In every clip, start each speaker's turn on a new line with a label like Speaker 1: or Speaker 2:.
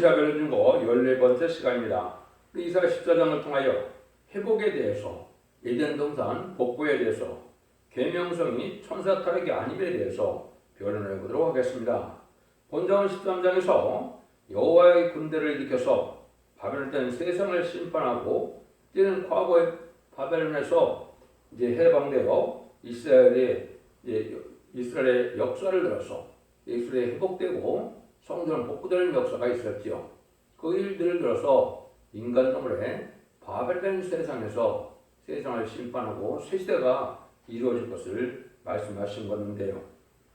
Speaker 1: 메시아 변론 중고 14번째 시간입니다. 이사야 14장을 통하여 회복에 대해서, 에덴 동산 복구에 대해서, 계명성이 천사 타락이 아님에 대해서 변론해 보도록 하겠습니다. 본章 13장에서 여호와의 군대를 일으켜서 바벨론 된 세상을 심판하고, 이제는 과거의 바벨론에서 이제 해방되어 이스라엘의 역사를 들어서 이스라엘이 회복되고 성전 복구되는 역사가 있었죠. 그 일들을 들어서 인간동물의 바벨론 세상에서 세상을 심판하고 새 시대가 이루어질 것을 말씀하신 건데요.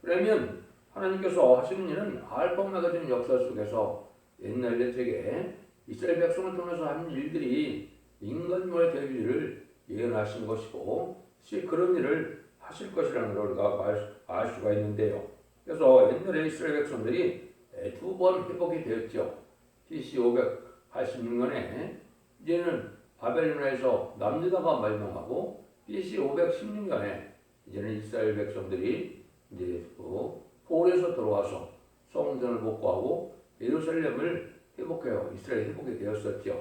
Speaker 1: 그러면 하나님께서 하시는 일은 알파 오메가 된 역사 속에서 옛날 옛적에 이스라엘 백성을 통해서 한 일들이 인간물의 될 일을 예언하신 것이고, 그런 일을 하실 것이라는 걸 우리가 알 수가 있는데요. 그래서 옛날에 이스라엘 백성들이 두 번 회복이 되었죠. BC 586년에 이제는 바벨론에서 남유다가 멸망하고, BC 516년에 이제는 이스라엘 백성들이 이제 홀에서 들어와서 성전을 복구하고 예루살렘을 회복해요. 이스라엘 회복이 되었었죠.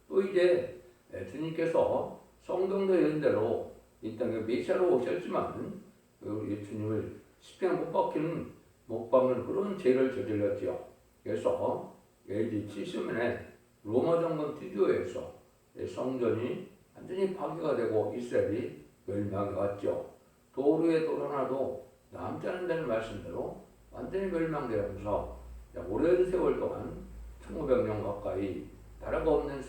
Speaker 1: 또 이제 주님께서 성경도 예언대로 이 땅에 메시아로 오셨지만 주님을 십자가에 못 박는 그런 죄를 저질렀죠. 그래서 AD 70년에 로마 정권 티디오에서 성전이 완전히 파괴가 되고 이스라엘이 멸망해 왔죠. 도루의 돌 하나도 남지 않는다는 말씀대로 완전히 멸망되면서 오랜 세월 동안 1500년 가까이 나라가 없는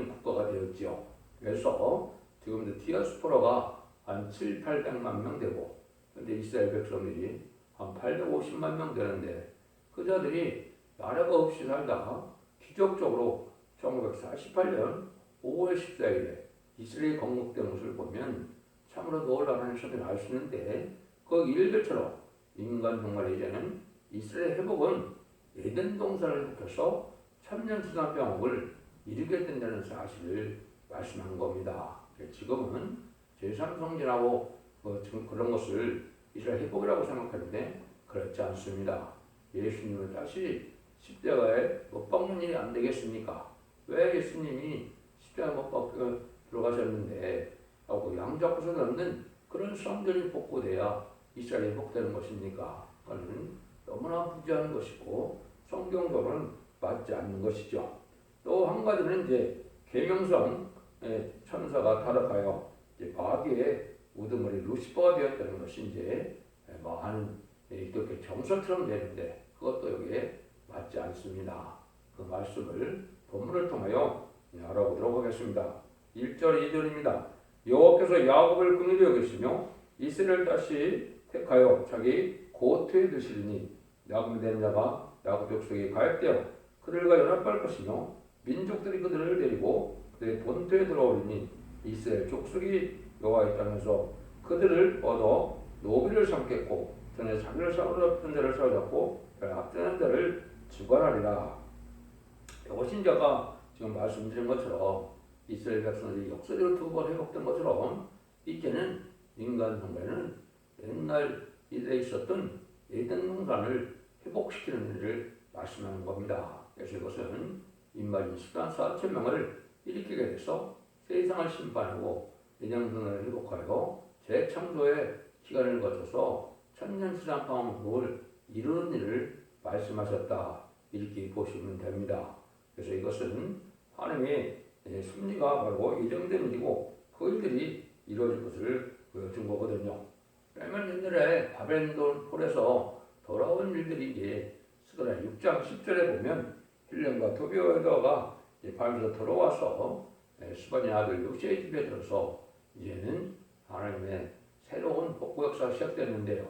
Speaker 1: 국가가 되었죠. 그래서 지금도 디아스포라가 한 700~800만 명 되고, 근데 이스라엘 백성들이 한 850만 명 되는데, 그 자들이 나라가 없이 살다가 기적적으로 1948년 5월 14일에 이스라엘이 건국된 것을 보면 참으로 놀라운 것을 알 수 있는데, 그 일들처럼 인간 정말 이제는 이스라엘 회복은 에덴 동산을 회복해서 천년지상병을 이루게 된다는 사실을 말씀한 겁니다. 지금은 제3성전하고 그런 것을 이스라엘 회복이라고 생각하는데 그렇지 않습니다. 예수님은 다시 십자가에 못 박는 일이 안 되겠습니까? 왜 예수님이 십자가에 못 박혀 들어가셨는데 양잡고서 없는 그런 성전이 복구돼야 이스라엘이 회복되는 것입니까? 그거는 너무나 부지한 것이고 성경적으로는 맞지 않는 것이죠. 또 한 가지는 이제 계명성 천사가 타락하여 마귀의 우두머리 루시퍼가 되었다는 것이 이제 이렇게 정설처럼 되는데, 그것도 여기에 맞지 않습니다. 그 말씀을 본문을 통하여 알아보도록 하겠습니다. 1절 2절입니다. 여호와께서 야곱을 긍휼히 여기시며 이스라엘을 다시 택하여 자기 고토에 두시리니 야곱된 자가 야곱 족속에 가입되어 그들과 연합할 것이며 민족들이 그들을 데리고 그들의 본토에 들어오리니 이스라엘 족속이 여호와의 땅에서 그들을 얻어 노비를 삼겠고 전에 자기를 사로잡던 자를 사로잡고 앞서는 자를 주관하리라. 이것이 제가 지금 말씀드린 것처럼 이스라엘 백성들이 역사적으로 두 번 회복된 것처럼 이제는 인간 동물에는 옛날 이들에 있었던 에덴 동산을 회복시키는 일을 말씀하는 겁니다. 그래서 이것은 인마진 144,000명을 일으키게 돼서 세상을 심판하고 에덴 동산을 회복하여 재창조의 기간을 거쳐서 천년지상파원국을 이루는 일을 말씀하셨다, 이렇게 보시면 됩니다. 그래서 이것은 하나님의 섭리가 바로 예정된 일이고 그 일들이 이루어질 것을 보여준 거거든요. 그러면 옛날에 바벨론 폴에서 돌아온 일들이 이제 스가랴 6장 10절에 보면 힐렘과 도비오에다가 바벨론에서 들어와서 스바냐 아들 요시의 집에 들어서 이제는 하나님의 새로운 복구 역사가 시작됐는데요.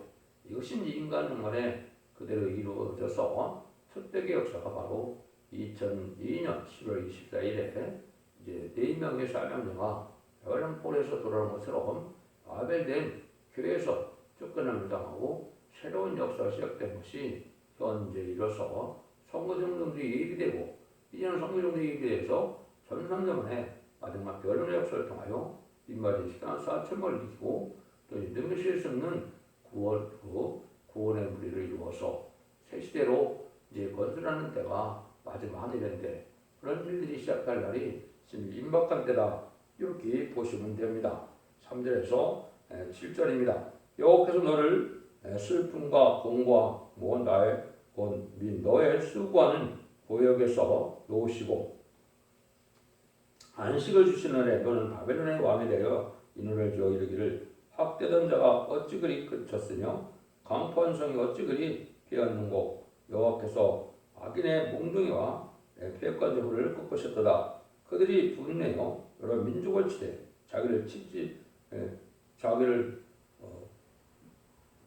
Speaker 1: 이것이 인간 동안에 그대로 이루어져서 첫대의 역사가 바로 2002년 10월 24일에 이제 4명의 사명자가 바벨론 폴에서 돌아온 것처럼 바벨된 교회에서 쫓겨남을 당하고 새로운 역사가 시작된 것이 현재 이뤄서 선거정당들이 예비되고, 이제는 선거정당이 예비돼서 전산자만에 마지막 변론의 역사를 통하여 인마진 144,000명을 일으키고 또 능히 쉴 수 없는 구원의 무리를 이루어서 새 시대로 이제 건설하는 때가 마지막 하늘인데 그런 일들이 시작할 날이 지금 임박한 때다. 이렇게 보시면 됩니다. 3절에서 7절입니다. 여호와께서 너를 슬픔과 공과 뭐 나의 곧 너의 수고하는 고역에서 놓으시고 안식을 주시는 해 너는 바벨론의 왕이 되어 인후를 주어 이르기를 학대던 자가 어찌 그리 그쳤으며 강포한 성이 어찌 그리 깨었는고 여호와께서 악인의 몽둥이와 패권 제물을 꺾으셨도다. 그들이 분내어 여러 민족을 치되 자기를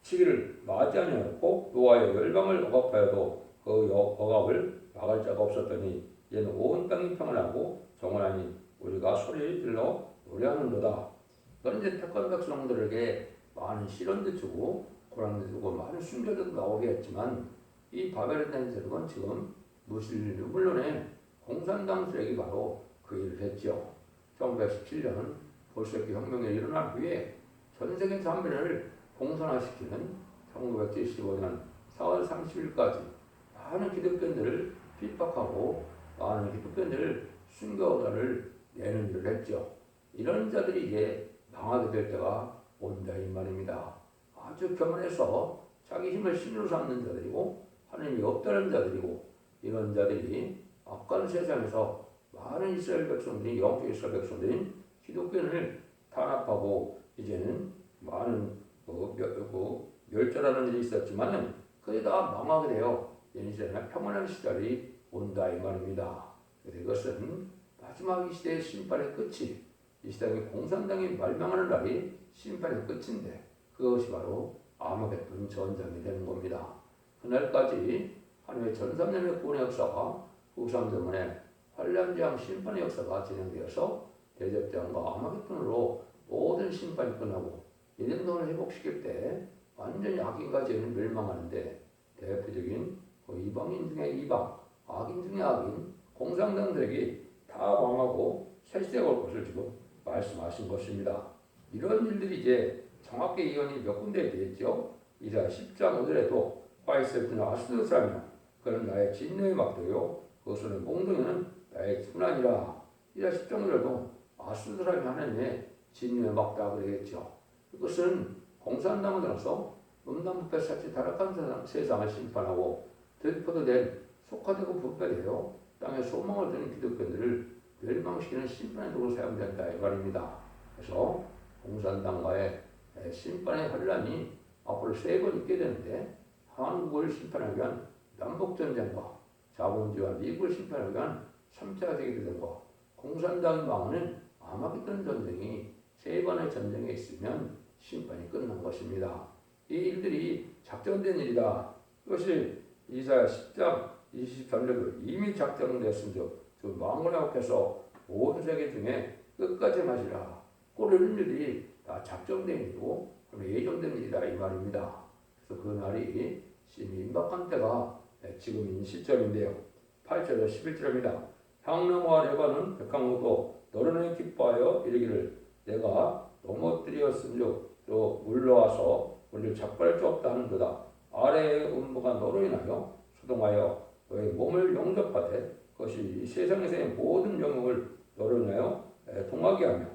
Speaker 1: 치기를 맞이하였고 노아의 열방을 억압하여도 그 억압을 막을 자가 없었더니 이제는 온 땅이 평안하고 정원하니 우리가 소리 질러 노래하는도다. 그런데 택한 백성들에게 많은 시련도 주고 고난도 주고 많은 순교도 나오게 했지만 이 바벨론 세력은 지금 물론에 공산당 세력이 바로 그 일을 했죠. 1917년 볼셰비키 혁명에 일어난 후에 전 세계 참배를 공산화시키는 1975년 4월 30일까지 많은 기독교인들을 핍박하고 많은 기독교인들을 순교자를 내는 일을 했죠. 이런 자들이 이제 망하게 될 때가 온다 이 말입니다. 아주 교만해서 자기 힘을 신으로 삼는 자들이고 하나님이 없다는 자들이고 이런 자들이 악한 세상에서 많은 이스라엘 백성들이 영적 이스라엘 백성들이 기독교인을 탄압하고 이제는 많은 멸절하는 일이 있었지만은 그게 다 망하게 되어 이제는 평안한 시절이 온다 이 말입니다. 그래서 이것은 마지막 이 시대의 심판의 끝이 이 시대의 공산당이 멸망하는 날이 심판의 끝인데 그것이 바로 아마겟돈 전쟁이 되는 겁니다. 그날까지 하나님의 전삼년의 구원의 역사가 후삼대문의 환란재앙 심판의 역사가 진행되어서 대접재앙과 아마겟돈으로 모든 심판이 끝나고 예전동을 회복시킬 때 완전히 악인과 죄는 멸망하는데 대표적인 이방인 중에 이방, 악인 중에 악인, 공산당들에게 다 왕하고 새시대가 올 것을 지금 말씀하신 것입니다. 이런 일들이 이제 정확히 예언이 몇 군데 되었죠. 이사 10장 5절에도 화이세트는 아스도 사람이요 그는 나의 진노의 막대요 그것은 몽둥이는 나의 순환이라. 이사 10장 5절에도 아스도 사람이 하나님의 진노의 막대라 그러겠죠. 이것은 공산당을 들어서 음란부패 사치 타락한 세상을 심판하고 들포도된 속화되고 부패되어 땅에 소망을 두는 기독교인들을 멸망시키는 심판의 도구로 사용된다 이 말입니다. 그래서 공산당과의 심판의 환란이 앞으로 3번 있게 되는데 한국을 심판하기 위한 남북전쟁과 자본주의와 미국을 심판하기 위한 3차 세계대전과 공산당이 망하는 아마겟돈 전쟁이 3번의 전쟁에 있으면 심판이 끝난 것입니다. 이 일들이 작정된 일이다. 이것이 이사야 10장 23절도 이미 작정됐은즉 망군의 앞에서 온 세계 중에 끝까지 마시라. 이런 일들이 다 작정된 일이고 예정된 일이다 이 말입니다. 그래서 그 날이 심히 임박한 때가 지금인 시점인데요. 8절에서 11절입니다. 향나무와 레바논 백향목도 너를 기뻐하여 이르기를 내가 넘어뜨렸은즉 또 물러와서 우리를 작발할 수 없다 하는도다. 아래의 음부가 너로 인하여 소동하여 너의 몸을 용접하되 그것이 이 세상에서의 모든 영역을 너로 인하여 동하게 하며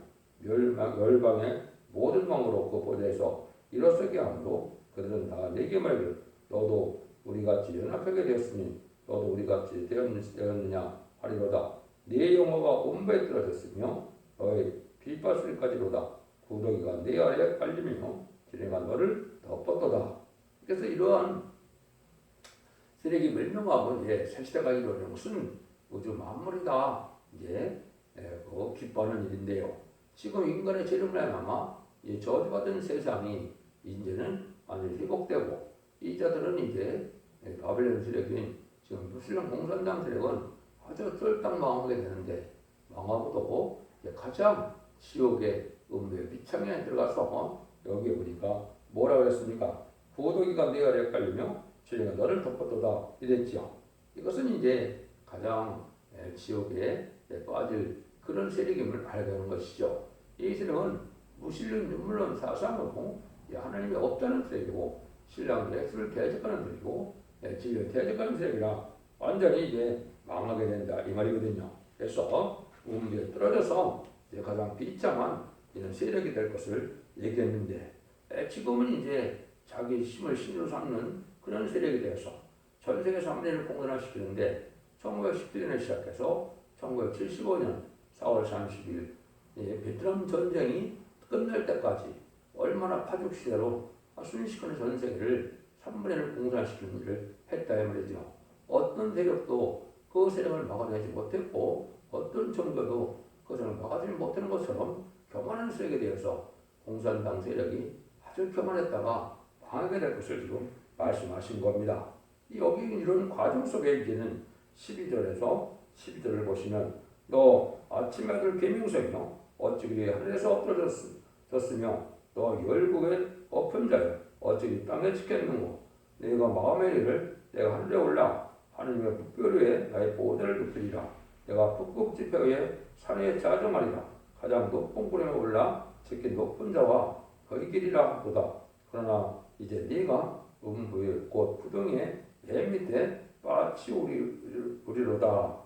Speaker 1: 열방의 모든 왕으로 그 보좌에서 일어서게 하므로 그들은 다 내게 말기를 너도 우리같이 연합하게 되었으니 너도 우리같이 되었느냐 하리로다. 네 영어가 온바에 떨어졌으며 너의 빗바수리까지로다. 구더기가 네 아래에 깔리며 지뢰가 너를 덮었도다. 그래서 이러한 쓰레기 멸명하고 이제 새 시대가 이루어지는 것은 우주 만물이다. 이제 기뻐하는 일인데요. 지금 인간의 죄로 말미암아 저주받은 세상이 이제는 완전히 회복되고 이 자들은 이제 바벨론 세력인 지금 무슬림 공산당 세력은 아주 쫄딱 망하게 되는데 망하고도 가장 지옥의 음부의 비창에 들어가서 여기에 보니까 뭐라고 그랬습니까? 구더기가 네 아래에 깔리며 죄가 너를 덮었도다 이랬죠. 이것은 이제 가장 지옥에 빠질 그런 세력임을 알게 하는 것이죠. 이 세력은 무슬림 사상으로 하나님이 없다는 세력이고 신랑들의 술을 대적하는 세력이고 지금 대적하는 세력이라 완전히 이제 망하게 된다 이 말이거든요. 그래서 운부에 떨어져서 이제 가장 비참한 이런 세력이 될 것을 얘기했는데 지금은 이제 자기 힘을 신으로 삼는 그런 세력이 되어서 전 세계 3분의 1을 공산화시키는데 1917년에 시작해서 1975년 4월 30일 베트남 전쟁이 끝날 때까지 얼마나 파죽 시대로 순식간에 전 세계를 3분의 1을 공산화시키는 일을 했다 이 말이죠. 어떤 세력도 그 세력을 막아내지 못했고 어떤 정부도 그것을 막아내지 못하는 것처럼 교만한 세력에 대해서 공산당 세력이 아주 교만했다가 망하게 될 것을 지금 말씀하신 겁니다. 여기 이런 과정 속에 이제는 12절에서 12절을 보시면 너 아침에 들 계명성이요 어찌 그리 하늘에서 엎드러졌으며 너 열국의 엎은 자여 어찌 이 땅에 지켰는고 내가 마음의 일을 내가 하늘에 올라 하느님의 북별 위에 나의 보호대를 높이리라 내가 북극 지표 위에 산에 자정하리라 가장 높은 구름에 올라 지킨 높은 자와 거기 길이라 보다 그러나 이제 네가 음부의 곧 부동의 맨 밑에 빠치우리로다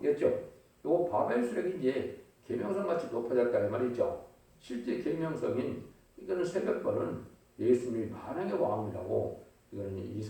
Speaker 1: 했죠. 요 바벨 수rek이 이제 계명성 같이 높아졌다 이 말이죠. 실제 계명성인 이거는 새벽벌은 예수님이 만왕의 왕이라고 이거는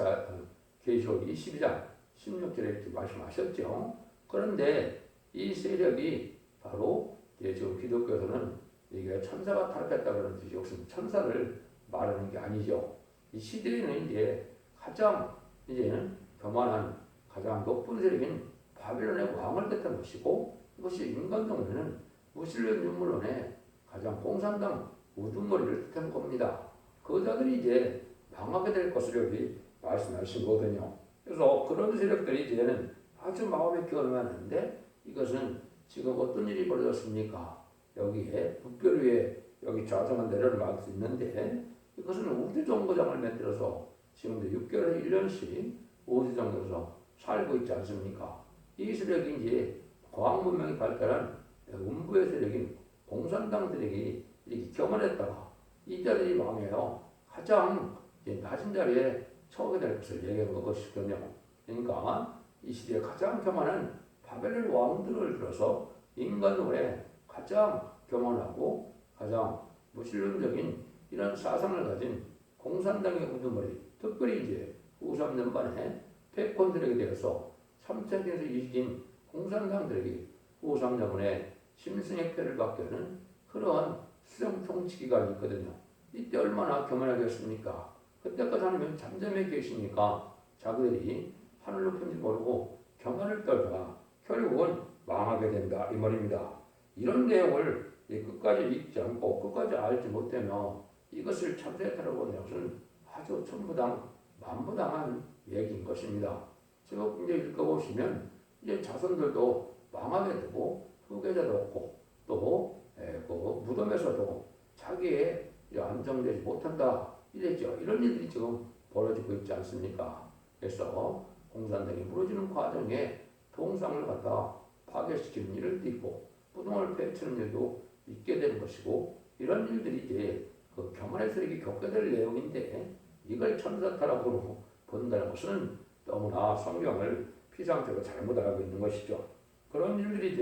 Speaker 1: 계시록 22장 16절에 이렇게 말씀하셨죠. 그런데 이 세력이 바로 지금 기독교에서는 이게 천사가 타락했다 그러는 뜻이 없으면 천사를 말하는 게 아니죠. 이 시대에는 이제 가장 이제는 교만한 가장 높은 세력인 바빌론의 왕을 뜻한 것이고 이것이 인간동에는 무슬림 윤물론의 가장 공산당 우두머리를 뜻한 겁니다. 그 자들이 이제 망하게 될 것을 여기 말씀하신 거거든요. 그래서 그런 세력들이 이제는 아주 마음에 기어나는데 이것은 지금 어떤 일이 벌어졌습니까? 여기에 북별 위에 여기 좌정한 내려를 막을 수 있는데 이것은 우주정거장을 만들어서 지금도 6개월에 1년씩 우주정거에서 살고 있지 않습니까? 이 세력이 이제 과학문명이 발달한 음부의 세력인 공산당 세력이 이렇게 교만했다가 이 자들이 망해요. 가장 낮은 자리에 처하게 될 것을 얘기한 것이거든요. 그러니까 이 시대에 가장 교만한 바벨론 왕들을 들어서 인간의 가장 교만하고 가장 무신론적인 이런 사상을 가진 공산당의 우두머리, 특별히 이제 후 3년 만에 패권들에게 대해서 3차전에서 이긴 공산당들에게 후 3년 만에 심승의 표를 받게 하는 그러한 수령 통치 기간이 있거든요. 이때 얼마나 교만하겠습니까? 그때까지 하나님은 잠잠해 계시니까 자기들이 하늘로 편지 모르고 교만을 떨다가 결국은 망하게 된다 이 말입니다. 이런 내용을 끝까지 읽지 않고 끝까지 알지 못하면 이것을 참새타라고 보는 것은 아주 천부당 만부당한 얘기인 것입니다. 제가 이제 읽어보시면 이제 자손들도 망하게 되고 후계자도 없고 또 그 무덤에서도 자기의 안정되지 못한다 이랬죠. 이런 일들이 지금 벌어지고 있지 않습니까? 그래서 공산당이 무너지는 과정에 동상을 갖다 파괴시키는 일도 있고 부동을 폐치는 일도 있게 되는 것이고 이런 일들이 이제 그 교만의 세력이 겪게 될 내용인데 이걸 천사타락으로 본다는 것은 너무나 성경을 피상적으로 잘못 알고 있는 것이죠. 그런 일들이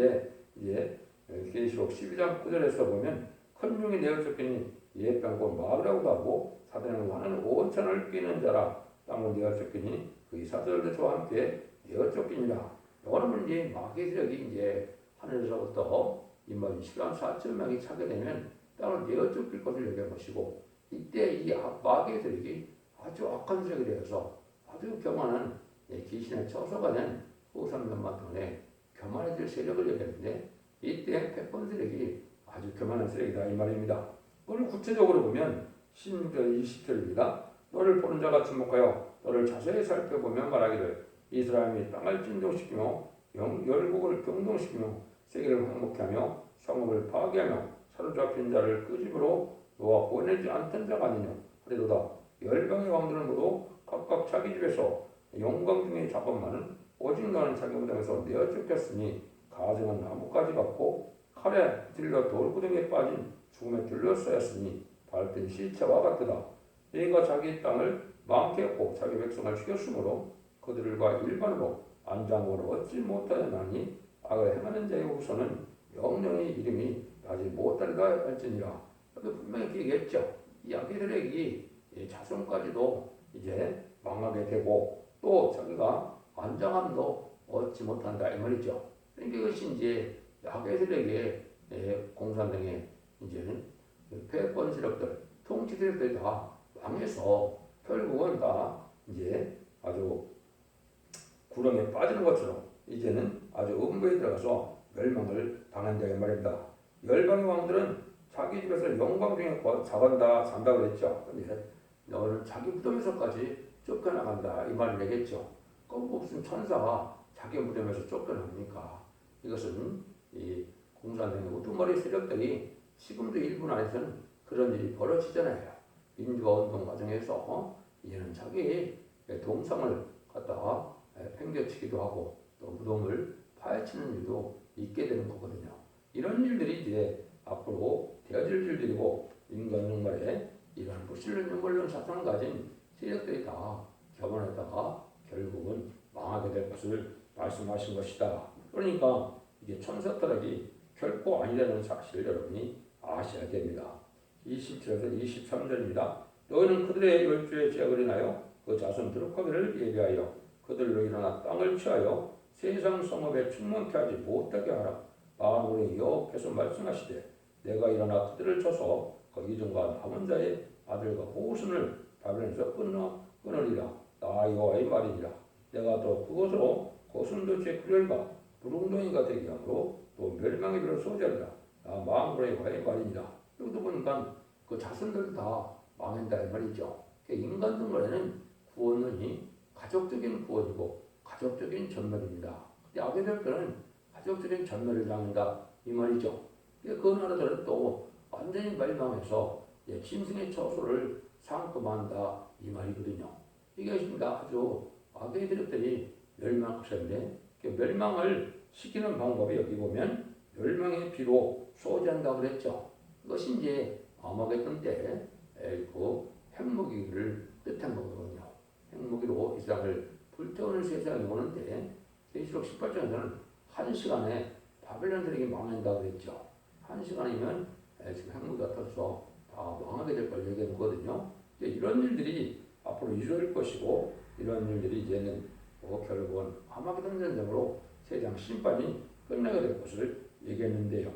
Speaker 1: 이제 계시록 12장 9절에서 보면 큰 용이 내어 쫓기니 예병고 마귀라고 하고 사단은 화는 5천을 끼는 자라 땅을 내어 쫓기니 그 사절들 저와 함께 내어 쫓기니라. 이거는 이제 마귀 세력이 이제 하늘에서부터 인마이 10만 4천 명이 차게 되면 땅을 내어 쫓길 것을 얘기한 것이고 이때 이 마귀 세력이 아주 악한 세력이 되어서 아주 교만한 귀신의 처소가 된 후 3년만 동안에 교만해질 세력을 얘기했는데 이때 패권 세력이 아주 교만한 세력이다 이 말입니다. 오늘 구체적으로 보면 16절 20절입니다. 너를 보는 자가 주목하여 너를 자세히 살펴보면 말하기를 이 사람이 땅을 진동시키며 열국을 경동시키며 세계를 황목케 하며 성읍을 파괴하며 사로잡힌 자를 그 집으로 놓아 보내지 않던 자가 아니냐 하리로다. 열방의 왕들은 모두 각각 자기 집에서 영광 중에 잡음만은 오직 너는 자기 무덤에서 내어 쫓겼으니 가정은 나뭇가지 같고 칼에 들려 돌구덩이에 빠진 죽음에 둘러싸였으니 밟힌 시체와 같으다. 네가 자기 땅을 망케 했고 자기 백성을 죽였으므로 그들과 일반으로 안장을 얻지 못하였나니 악을 행하는 자의 후손은 영영의 이름이 나지 못하리라 할지니라. 여기 분명히 얘기했죠. 이 악의 세력이 자손까지도 이제 망하게 되고 또 자기가 안정함도 얻지 못한다 이 말이죠. 그러니까 이것이 이제 악의 세력의 공산당의 이제 패권 세력들, 통치 세력들이 다 망해서 결국은 다 이제 아주 구렁에 빠지는 것처럼 이제는 아주 음부에 들어가서 멸망을 당한다 이 말입니다. 열방의 왕들은 자기 집에서 영광 중에 자간다 산다고 그랬죠. 근데 너는 자기 무덤에서까지 쫓겨나간다 이 말을 얘기했죠. 꼭 무슨 천사가 자기 무덤에서 쫓겨납니까? 이것은 이 공산당의 우두머리 세력들이 지금도 일본 안에서는 그런 일이 벌어지잖아요. 민주화 운동 과정에서 이제는 자기 동상을 갖다가 팽개치기도 하고 또 무덤을 파헤치는 일도 있게 되는 거거든요. 이런 일들이 이제 앞으로 되어질 일들이고 인간 영말에 이런 무신론 영말론 사상을 가진 세력들이 다 겹어냈다가 결국은 망하게 될 것을 말씀하신 것이다. 그러니까 이게 천사타락이 결코 아니라는 사실을 여러분이 아셔야 됩니다. 27에서 23절입니다. 너희는 그들의 열주에 제약을 인하여 그 자손 드루카비를 예비하여 그들로 일어나 땅을 취하여 세상 성읍에 충만케 하지 못하게 하라. 마음으로 여호와께서 말씀하시되 내가 일어나 그들을 쳐서 그 이전과 남은 자의 아들과 후손을 바벨론에서 끊으리라. 나 여호와의 말이니라. 내가 또 그것으로 고슴도치의 굴혈과 부릉덩이가 되게 하므로 또 멸망의 비를 소지하리라. 나 마음으로 여호와의 말이니라. 여기도 보니까 그 자손들 다 망한다 이 말이죠. 인간 등간에는 구원론이 가족적인 구원이고 가족적인 전멸입니다. 근데 악의 세력들은 가족적인 전멸을 당한다 이 말이죠. 그 나라들은 또 완전히 멸망해서 짐승의 처소를 상급한다 이 말이거든요. 이것입니다. 아주 악의 세력들이 멸망했는데 멸망을 시키는 방법이 여기 보면 멸망의 비로 소지한다고 그랬죠. 그것이 이제 아마겟돈 때 그 핵무기를 뜻한 거거든요. 핵무기로 이 세상을 불태우는 세상이 오는데 계시록 18장에서는 1시간에 바벨론들에게 망한다고 그랬죠. 1시간이면 지금 핵무기가 터져서 다 망하게 될 걸 얘기하는 거거든요. 이런 일들이 앞으로 이루어질 것이고 이런 일들이 이제는 결국은 아마겟돈 전쟁으로 세상 심판이 끝나게 될 것을 얘기했는데요.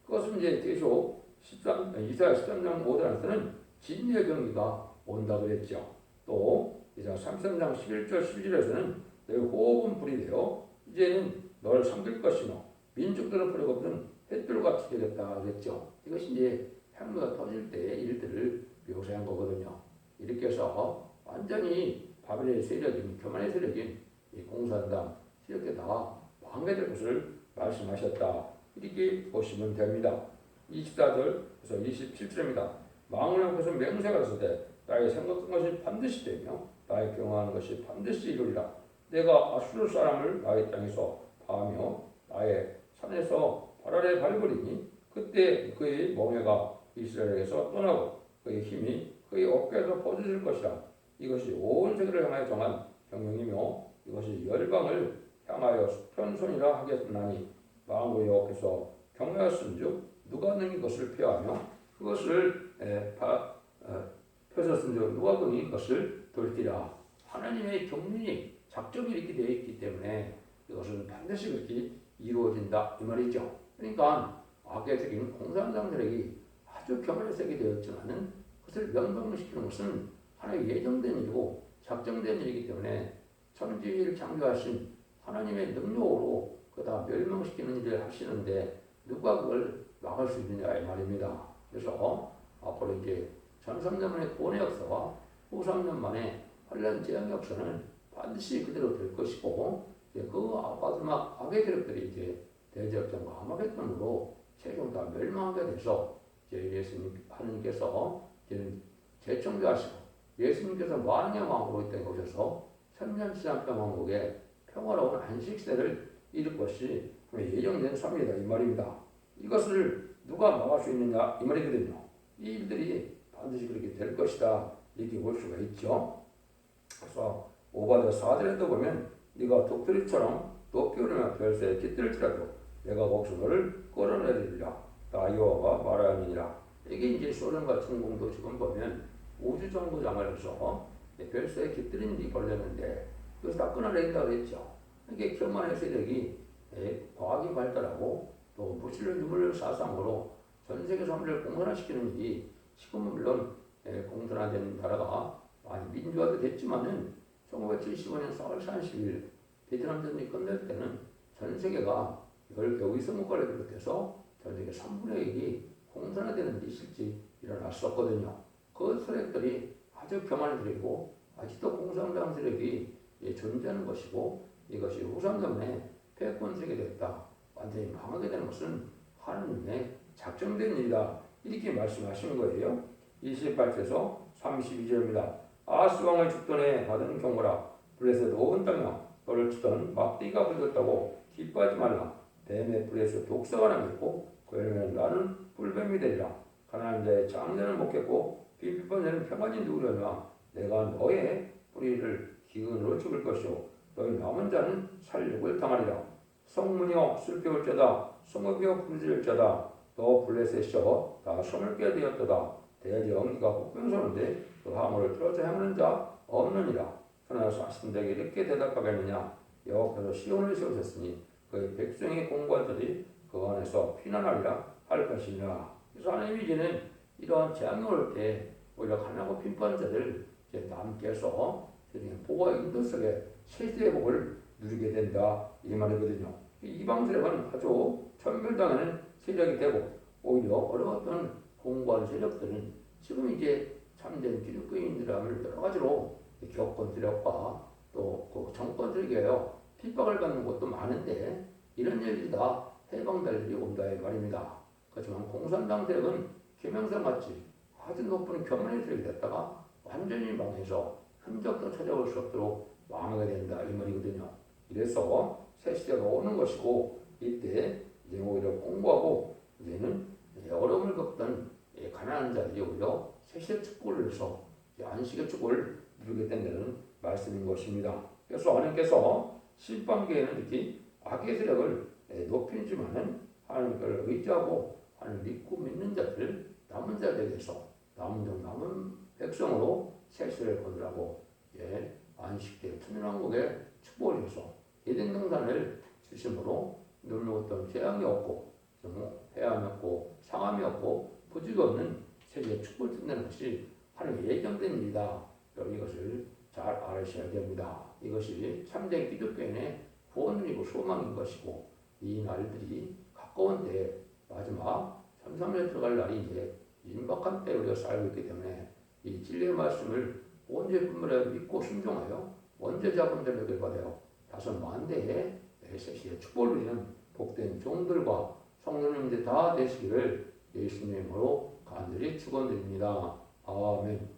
Speaker 1: 그것은 이제 계속 이사야 13장 5절에서는 진리의 경기가 온다고 그랬죠. 또 이사야 33장 11절 12절에서는 너희 호흡은 불이 되어 이제는 너를 삼킬 것이며 민족들은 불이 없는 햇불같이 되겠다 그랬죠. 이것이 이제 핵무기가 터질 때의 일들을 묘사한 거거든요. 이렇게 해서 완전히 바벨의 세력인 교만의 세력인 이 공산당 이렇게 다 망하게 될 것을 말씀하셨다. 이렇게 보시면 됩니다. 24절에서 27절입니다. 망을 하고서 맹세가 있을 나의 생각한 것이 반드시 되며 나의 경험하는 것이 반드시 이루리라. 내가 아수르 사람을 나의 땅에서 파하며 나의 산에서 발아래 밟으리니 그때 그의 멍에가 이스라엘에서 떠나고 그의 힘이 그의 어깨에서 퍼져질 것이라. 이것이 온 세계를 향하여 정한 경영이며 이것이 열방을 향하여 편손이라 하겠나니 마음으로 여호와께서 경외하였은즉 누가 능히 그것을 폐하며 그것을 펴셨은즉 누가 능히 그것을 돌리리라. 하나님의 경륜이 작정이 이렇게 되어 있기 때문에 이것은 반드시 그렇게 이루어진다 이 말이죠. 그러니까 악의 세계인 공산당 세력이 아주 교만의 세계 되었지만은 그것을 멸망시키는 것은 하나의 예정된 일이고 작정된 일이기 때문에 천지를 창조하신 하나님의 능력으로 그다 멸망시키는 일을 하시는데 누가 그걸 막을 수 있느냐 이 말입니다. 그래서 앞으로 이제 전 3년만의 구원의 역사와 후 3년 만에 환란 재앙의 역사는 반드시 그대로 될 것이고 그 마지막 악의 세력들이 이제 대적전과 아마겟돈으로 최종 다 멸망하게 돼서 이제 예수님 하나님께서 이제는 재청교하시고 예수님께서 만왕의 왕으로 이 땅에 오셔서 천년시장병 왕국의 평화로운 안식세를 이룰 것이 예정된 삶이다 이 말입니다. 이것을 누가 막을 수 있느냐 이 말이거든요. 이 일들이 반드시 그렇게 될 것이다 이렇게 볼 수가 있죠. 그래서 오바더 사드라도 보면 네가 독수리처럼 높이 오르며 별새에 깃들지라도 내가 목숨을 끌어내리리라. 다 여호와가 말하니라. 이게 이제 소련과 중공도 지금 보면 우주정거장을 해서 별새에 깃들인 일이 벌어졌는데 그래서 다 끊어낸다고 했죠. 이게 교만의 세력이 과학이 발달하고 또 무신론 유물 사상으로 전 세계 사람들을 공산화시키는 일이 지금은 물론 공산화된 나라가 많이 민주화도 됐지만은 1975년 4월 30일 베트남 전쟁이 끝날 때는 전 세계가 10개 의성국가를 비롯해서 전 세계 3분의 1이 공산화되는 일이 실제 일어났었거든요. 그 세력들이 아주 교만한 세력이고 아직도 공산당 세력이 존재하는 것이고 이것이 후삼 때문에 패권 세계가 됐다. 완전히 망하게 되는 것은 하나님의 작정된 일이다. 이렇게 말씀하시는 거예요. 28절에서 32절입니다. 아하스 왕의 죽전에 받은 경고라. 블레셋 온 땅이여 너를 치던 막대기가 불렸다고 기뻐하지 말라. 뱀의 불에서 독사가 남겼고 그 열매는 나는 뿔뱀이 되리라. 가난한 자의 장래는 먹겠고 빈핍한 자는 평안히 누우려나. 내가 너의 뿌리를 기근으로 죽을 것이요 너희 남은 자는 살육을 당하리라. 성문이여 슬피 울자다. 성읍이여 부르짖을 자다. 너 블레셋이여 다 서물게 되었도다. 대령 네가 복병서는데 그 화물을 틀어서 행하는 자 없느니라. 그러나 사신들에게 이렇게 대답하겠느냐. 여호와께서 시온을 세우셨으니 그의 백성의 공관들이 그 안에서 피난하리라 할 것이니라. 그래서 하나님이 이제는 이러한 재앙이 올 때 오히려 가난하고 빈곤한 자들 이제 남께서 보호와 인도 속에 세대의 복을 누리게 된다 이 말이거든요. 이방 세력은 아주 천멸당하는 세력이 되고 오히려 어려웠던 공고한 세력들은 지금 이제 참된 기독교인들을 여러 가지로 교권 세력과 또 그 정권 세력이에요. 핍박을 받는 것도 많은데 이런 일들이 다 해방될 일이 온다 이 말입니다. 그렇지만 공산당 세력은 김영삼 같이 아주 높은 교만의 세력이 됐다가 완전히 망해서 흔적도 찾아올 수 없도록 망하게 된다 이 말이거든요. 이래서 새 시대가 오는 것이고 이때 이제 오히려 공부하고 이제는 어려움을 겪던 가난한 자들이 오히려 새 시대 축복을 해서 안식의 축복을 누리게 된다는 말씀인 것입니다. 그래서 하나님께서 신방계에는 이렇게 악의 세력을 높이지만은 하나님을 의지하고 하나님 믿고 믿는 자들 남은 자들에게서 남은 백성으로 새 시대를 거두라고 안식 때 천년왕국의 축복을 줘서 에덴 동산을 중심으로 눈으로부터 재앙이 없고 해함이 없고 상함이 없고 부지가 없는 세계의 축복을 든다는 것이 하나님의 예정된 일이다. 여러분 이것을 잘 알으셔야 됩니다. 이것이 참된 기독교인의 구원이고 소망인 것이고 이 날들이 가까운 때에 마지막 참삼년에 들어갈 날이 이제 임박한 때에 우리가 살고 있기 때문에 이 진리의 말씀을 온전히 분별하여 믿고 순종하여 원죄자분들 에게 받아요. 5만대의 새시의 축복을 누리는 복된 종들과 성도님들 다 되시기를 예수님으로 간절히 축원드립니다. 아멘.